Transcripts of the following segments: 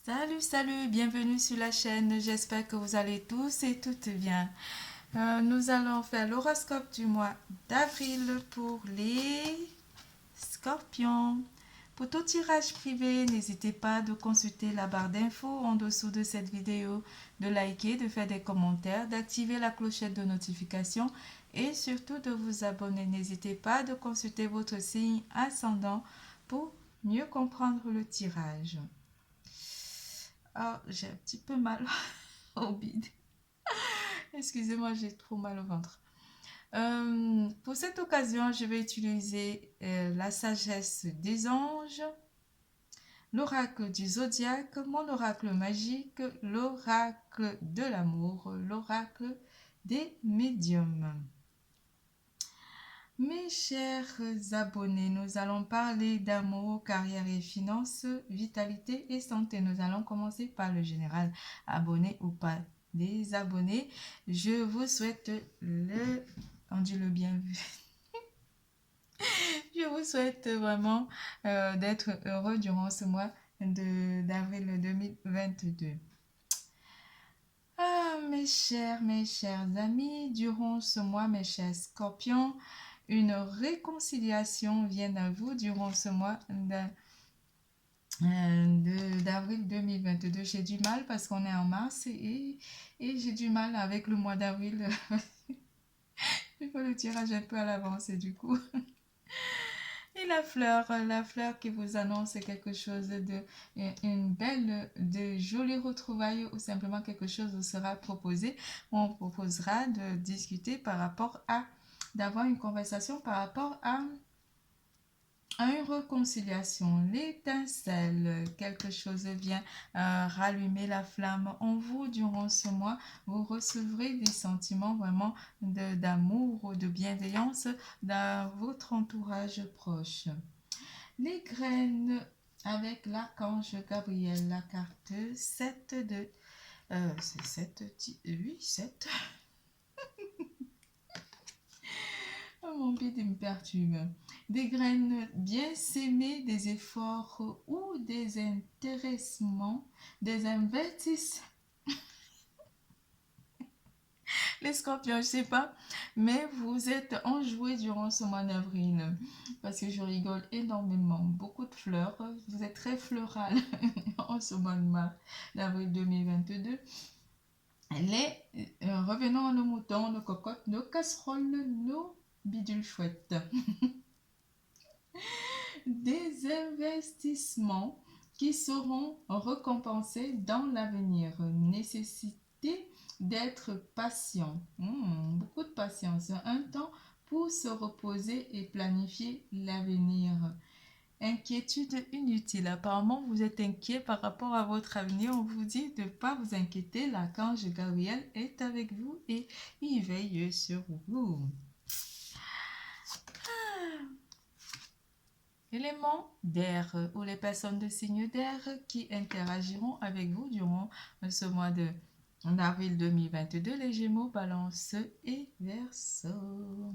Salut, bienvenue sur la chaîne. J'espère que vous allez tous et toutes bien. Nous allons faire l'horoscope du mois d'avril pour les scorpions. Pour tout tirage privé, n'hésitez pas de consulter la barre d'infos en dessous de cette vidéo, de liker, de faire des commentaires, d'activer la clochette de notification et surtout de vous abonner. N'hésitez pas de consulter votre signe ascendant pour mieux comprendre le tirage. Ah, j'ai un petit peu mal au bide. Excusez-moi, j'ai trop mal au ventre. Pour cette occasion, je vais utiliser la sagesse des anges, l'oracle du zodiaque, mon oracle magique, l'oracle de l'amour, l'oracle des médiums. Mes chers abonnés, nous allons parler d'amour, carrière et finances, vitalité et santé. Nous allons commencer par le général. Abonnés ou pas des abonnés, je vous souhaite on dit le bienvenu. Je vous souhaite vraiment d'être heureux durant ce mois d'avril 2022. Ah, mes chers amis, durant ce mois, mes chers scorpions, une réconciliation vient à vous durant ce mois d'avril 2022. J'ai du mal parce qu'on est en mars et j'ai du mal avec le mois d'avril. Il faut le tirage un peu à l'avance et du coup. Et la fleur qui vous annonce quelque chose une belle, de jolies retrouvailles ou simplement quelque chose vous sera proposé. On proposera de discuter par rapport à, d'avoir une conversation par rapport à une réconciliation, l'étincelle, quelque chose vient rallumer la flamme en vous durant ce mois. Vous recevrez des sentiments vraiment d'amour ou de bienveillance dans votre entourage proche. Les graines avec l'archange Gabriel, la carte 7 de... c'est 7, 8, 7. Oh, mon bide me perturbe. Des graines bien sémées, des efforts ou des intéressements, des investissements. Les scorpions, je ne sais pas, mais vous êtes enjoués durant ce mois d'avril parce que je rigole énormément. Beaucoup de fleurs. Vous êtes très floral en ce mois d'avril 2022. Revenons à nos moutons, nos cocottes, nos casseroles, nos bidules chouettes. Des investissements qui seront récompensés dans l'avenir. Nécessité d'être patient. Beaucoup de patience. Un temps pour se reposer et planifier l'avenir. Inquiétude inutile. Apparemment, vous êtes inquiet par rapport à votre avenir. On vous dit de ne pas vous inquiéter. L'archange Gabriel est avec vous et il veille sur vous. Éléments d'air ou les personnes de signe d'air qui interagiront avec vous durant ce mois d'avril 2022, les Gémeaux, Balance et Verseau.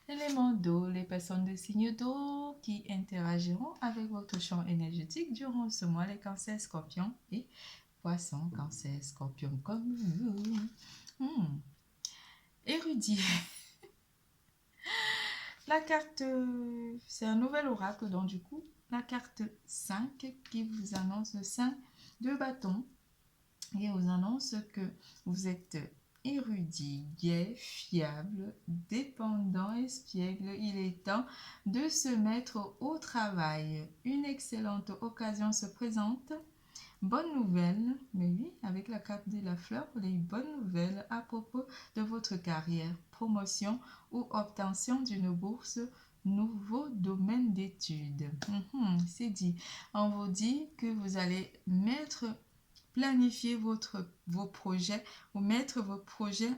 Éléments d'eau, les personnes de signe d'eau qui interagiront avec votre champ énergétique durant ce mois, les cancers, scorpions et poissons, cancer, scorpion comme vous. Érudit. La carte, c'est un nouvel oracle, donc du coup, la carte 5 qui vous annonce le 5 de bâton et vous annonce que vous êtes érudit, gai, fiable, dépendant, espiègle. Il est temps de se mettre au travail. Une excellente occasion se présente. Bonne nouvelle, mais oui, avec la carte de la fleur, les bonnes nouvelles à propos de votre carrière, promotion ou obtention d'une bourse, nouveau domaine d'études. C'est dit. On vous dit que vous allez planifier vos projets ou mettre vos projets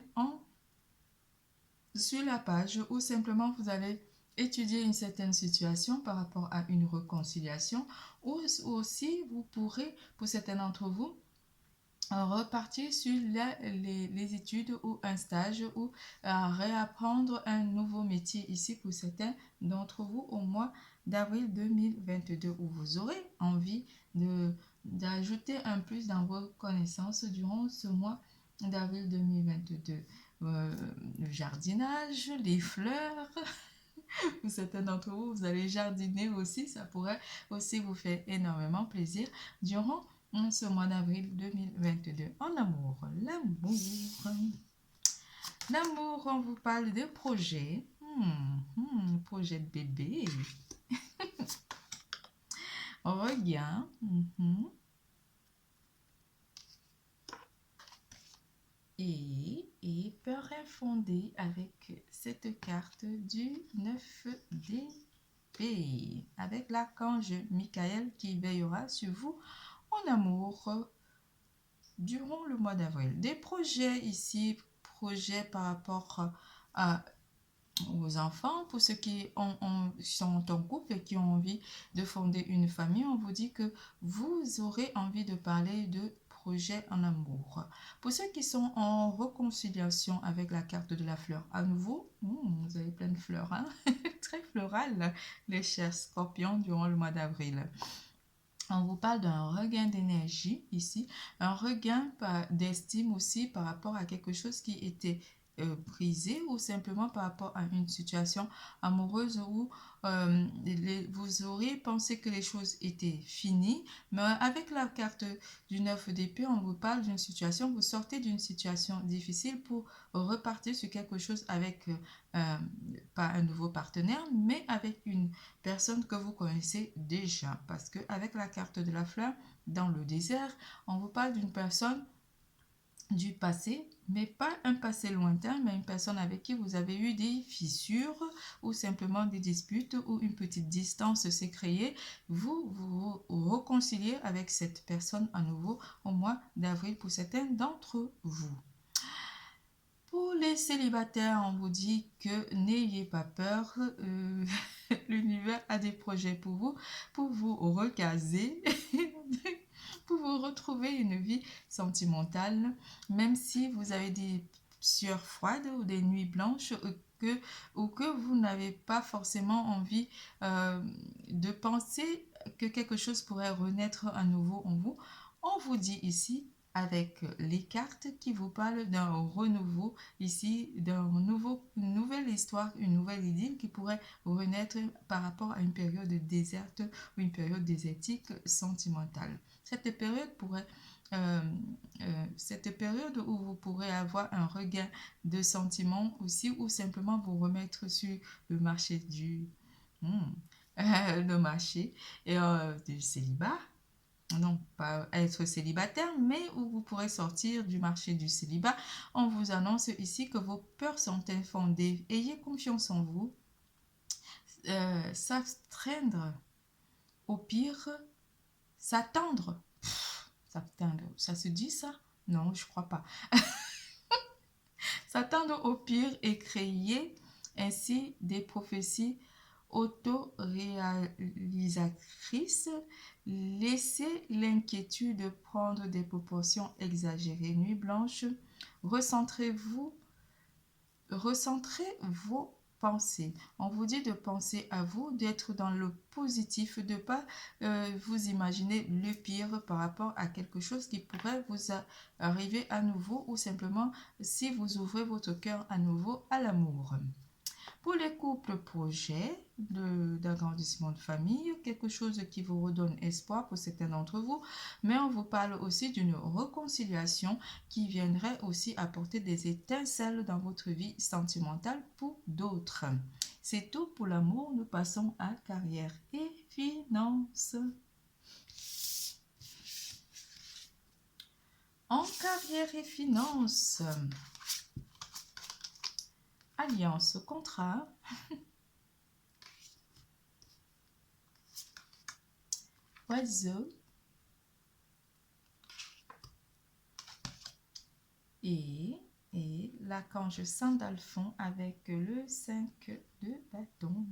sur la page ou simplement vous allez étudier une certaine situation par rapport à une réconciliation ou aussi vous pourrez, pour certains d'entre vous, repartir sur les études ou un stage ou réapprendre un nouveau métier ici pour certains d'entre vous au mois d'avril 2022 où vous aurez envie d'ajouter un plus dans vos connaissances durant ce mois d'avril 2022. Le jardinage, les fleurs. Pour certains d'entre vous, vous allez jardiner aussi. Ça pourrait aussi vous faire énormément plaisir durant ce mois d'avril 2022. En amour, l'amour. L'amour, on vous parle de projets. Projet de bébé. Regain. Et peur infondée avec cette carte du 9 d'épée. Avec l'archange Michael qui veillera sur vous en amour durant le mois d'avril. Des projets ici, projets par rapport aux enfants, pour ceux qui sont en couple et qui ont envie de fonder une famille, on vous dit que vous aurez envie de parler de projets en amour. Pour ceux qui sont en réconciliation avec la carte de la fleur, à nouveau, vous avez plein de fleurs, hein? Très floral, les chers scorpions, durant le mois d'avril. On vous parle d'un regain d'énergie ici, un regain d'estime aussi par rapport à quelque chose qui était brisé ou simplement par rapport à une situation amoureuse où vous auriez pensé que les choses étaient finies, mais avec la carte du 9 d'épée, on vous parle d'une situation, vous sortez d'une situation difficile pour repartir sur quelque chose avec pas un nouveau partenaire, mais avec une personne que vous connaissez déjà. Parce qu'avec la carte de la fleur, dans le désert, on vous parle d'une personne du passé, mais pas un passé lointain, mais une personne avec qui vous avez eu des fissures ou simplement des disputes ou une petite distance s'est créée. Vous vous réconciliez avec cette personne à nouveau au mois d'avril pour certains d'entre vous. Pour les célibataires, on vous dit que n'ayez pas peur, l'univers a des projets pour vous recaser, pour vous retrouver une vie sentimentale, même si vous avez des sueurs froides ou des nuits blanches ou que vous n'avez pas forcément envie de penser que quelque chose pourrait renaître à nouveau en vous. On vous dit ici avec les cartes qui vous parlent d'un renouveau ici, une nouvelle histoire, une nouvelle idylle qui pourrait renaître par rapport à une période déserte ou une période désertique sentimentale. Cette période où vous pourrez avoir un regain de sentiments aussi ou simplement vous remettre sur le marché le marché du célibat. Non pas être célibataire, mais où vous pourrez sortir du marché du célibat. On vous annonce ici que vos peurs sont infondées. Ayez confiance en vous. S'astreindre, au pire, s'attendre. S'attendre, ça se dit ça? Non, je crois pas. S'attendre au pire et créer ainsi des prophéties autoréalisatrices. Laissez l'inquiétude prendre des proportions exagérées. Nuit blanche, recentrez vos pensées. On vous dit de penser à vous, d'être dans le positif, de ne pas vous imaginer le pire par rapport à quelque chose qui pourrait vous arriver à nouveau ou simplement si vous ouvrez votre cœur à nouveau à l'amour. Pour les couples projets d'agrandissement de famille, quelque chose qui vous redonne espoir pour certains d'entre vous, mais on vous parle aussi d'une réconciliation qui viendrait aussi apporter des étincelles dans votre vie sentimentale pour d'autres. C'est tout pour l'amour, nous passons à carrière et finances. En carrière et finances, alliance, contrat, oiseau et l'archange Sandalphon avec le 5 de bâton.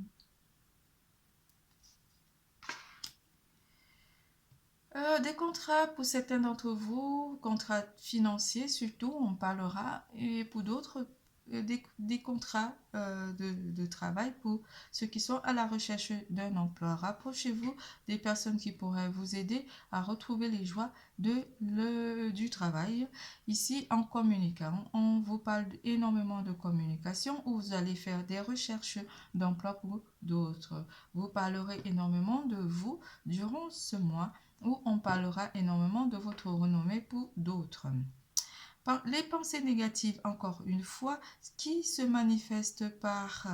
Des contrats pour certains d'entre vous, contrats financiers surtout, on parlera, et pour d'autres, des contrats de travail pour ceux qui sont à la recherche d'un emploi. Rapprochez-vous des personnes qui pourraient vous aider à retrouver les joies du travail. Ici, en communiquant, on vous parle énormément de communication où vous allez faire des recherches d'emploi pour d'autres. Vous parlerez énormément de vous durant ce mois où on parlera énormément de votre renommée pour d'autres. Les pensées négatives, encore une fois, qui se manifestent par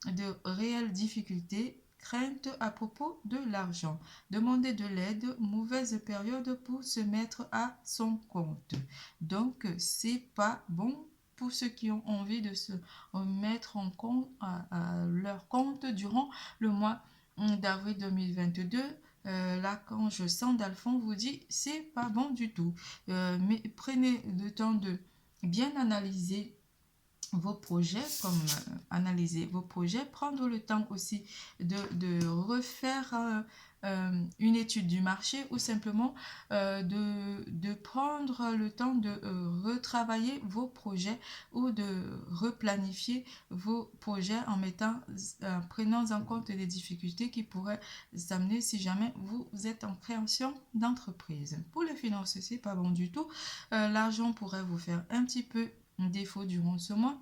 de réelles difficultés, craintes à propos de l'argent. Demander de l'aide, mauvaise période pour se mettre à son compte. Donc, c'est pas bon pour ceux qui ont envie de se mettre en compte à leur compte durant le mois d'avril 2022. L'archange Sandalphon vous dit c'est pas bon du tout. Mais prenez le temps de bien analyser vos projets, analyser vos projets, prendre le temps aussi de refaire une étude du marché ou simplement de prendre le temps de retravailler vos projets ou de replanifier vos projets en prenant en compte les difficultés qui pourraient s'amener si jamais vous êtes en création d'entreprise. Pour les finances, c'est pas bon du tout. L'argent pourrait vous faire un petit peu défaut durant ce mois.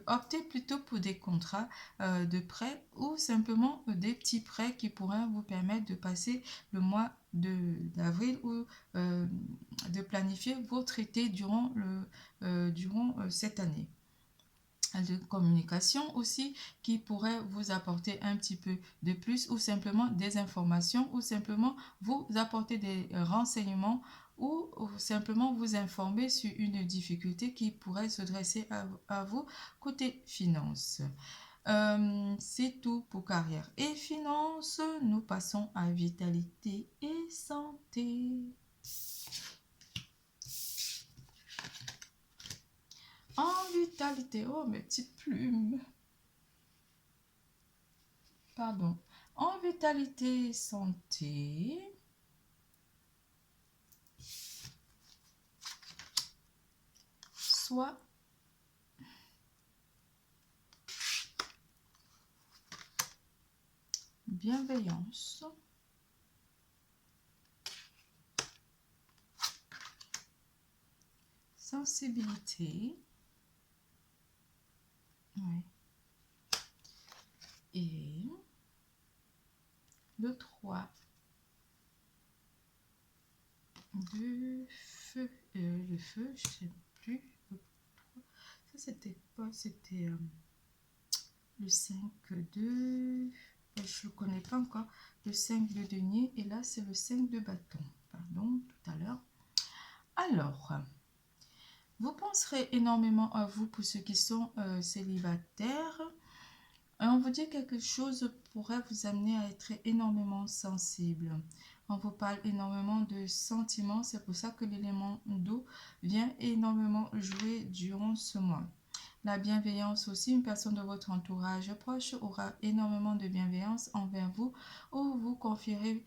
Optez plutôt pour des contrats de prêt ou simplement des petits prêts qui pourraient vous permettre de passer le mois d'avril ou de planifier votre été durant cette année de communication aussi qui pourrait vous apporter un petit peu de plus ou simplement des informations ou simplement vous apporter des renseignements ou simplement vous informer sur une difficulté qui pourrait se dresser à vous côté finance. C'est tout pour carrière et finance. Nous passons à vitalité et santé. En vitalité, oh mes petites plumes. Pardon. En vitalité et santé, soit bienveillance, sensibilité, oui. Et le 3 de feu. Le feu, je ne sais plus. Ça, c'était pas, c'était le 5 de... Je ne connais pas encore. Le 5 de denier. Et là, c'est le 5 de bâton. Pardon, tout à l'heure. Alors, vous penserez énormément à vous pour ceux qui sont célibataires. On vous dit quelque chose pourrait vous amener à être énormément sensible. On vous parle énormément de sentiments, c'est pour ça que l'élément d'eau vient énormément jouer durant ce mois. La bienveillance aussi, une personne de votre entourage proche aura énormément de bienveillance envers vous ou vous confierez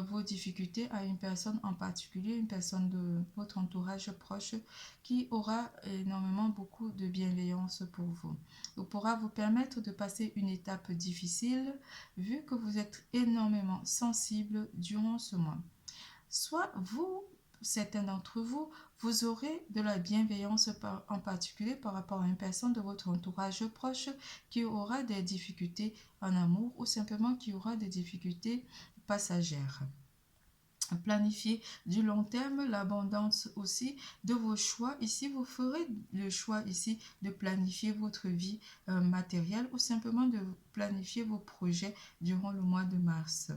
vos difficultés à une personne en particulier, une personne de votre entourage proche qui aura énormément beaucoup de bienveillance pour vous. Il pourra vous permettre de passer une étape difficile vu que vous êtes énormément sensible durant ce mois. Soit vous, certains d'entre vous, vous aurez de la bienveillance en particulier par rapport à une personne de votre entourage proche qui aura des difficultés en amour ou simplement qui aura des difficultés passagères. Planifier du long terme, l'abondance aussi de vos choix. Ici, vous ferez le choix ici de planifier votre vie matérielle ou simplement de planifier vos projets durant le mois de mars.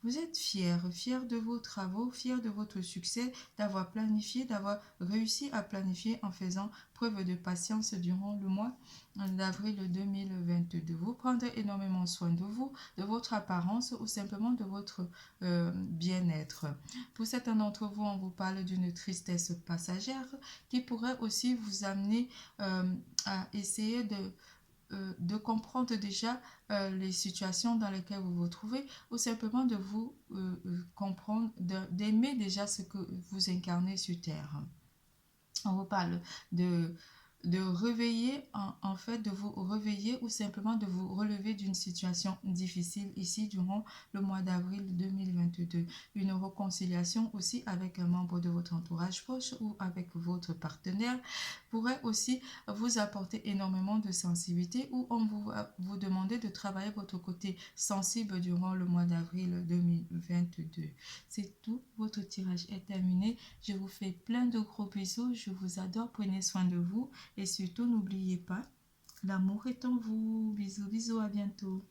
Vous êtes fier de vos travaux, fier de votre succès, d'avoir planifié, d'avoir réussi à planifier en faisant preuve de patience durant le mois d'avril 2022. Vous prendrez énormément soin de vous, de votre apparence ou simplement de votre bien-être. Pour certains d'entre vous, on vous parle d'une tristesse passagère qui pourrait aussi vous amener à essayer de comprendre déjà les situations dans lesquelles vous vous trouvez ou simplement de vous comprendre, d'aimer déjà ce que vous incarnez sur Terre. On vous parle de de réveiller, en fait, de vous réveiller ou simplement de vous relever d'une situation difficile ici durant le mois d'avril 2022. Une réconciliation aussi avec un membre de votre entourage proche ou avec votre partenaire pourrait aussi vous apporter énormément de sensibilité ou on vous demander de travailler votre côté sensible durant le mois d'avril 2022. C'est tout, votre tirage est terminé. Je vous fais plein de gros bisous, je vous adore, prenez soin de vous et surtout n'oubliez pas, l'amour est en vous. Bisous, bisous, à bientôt.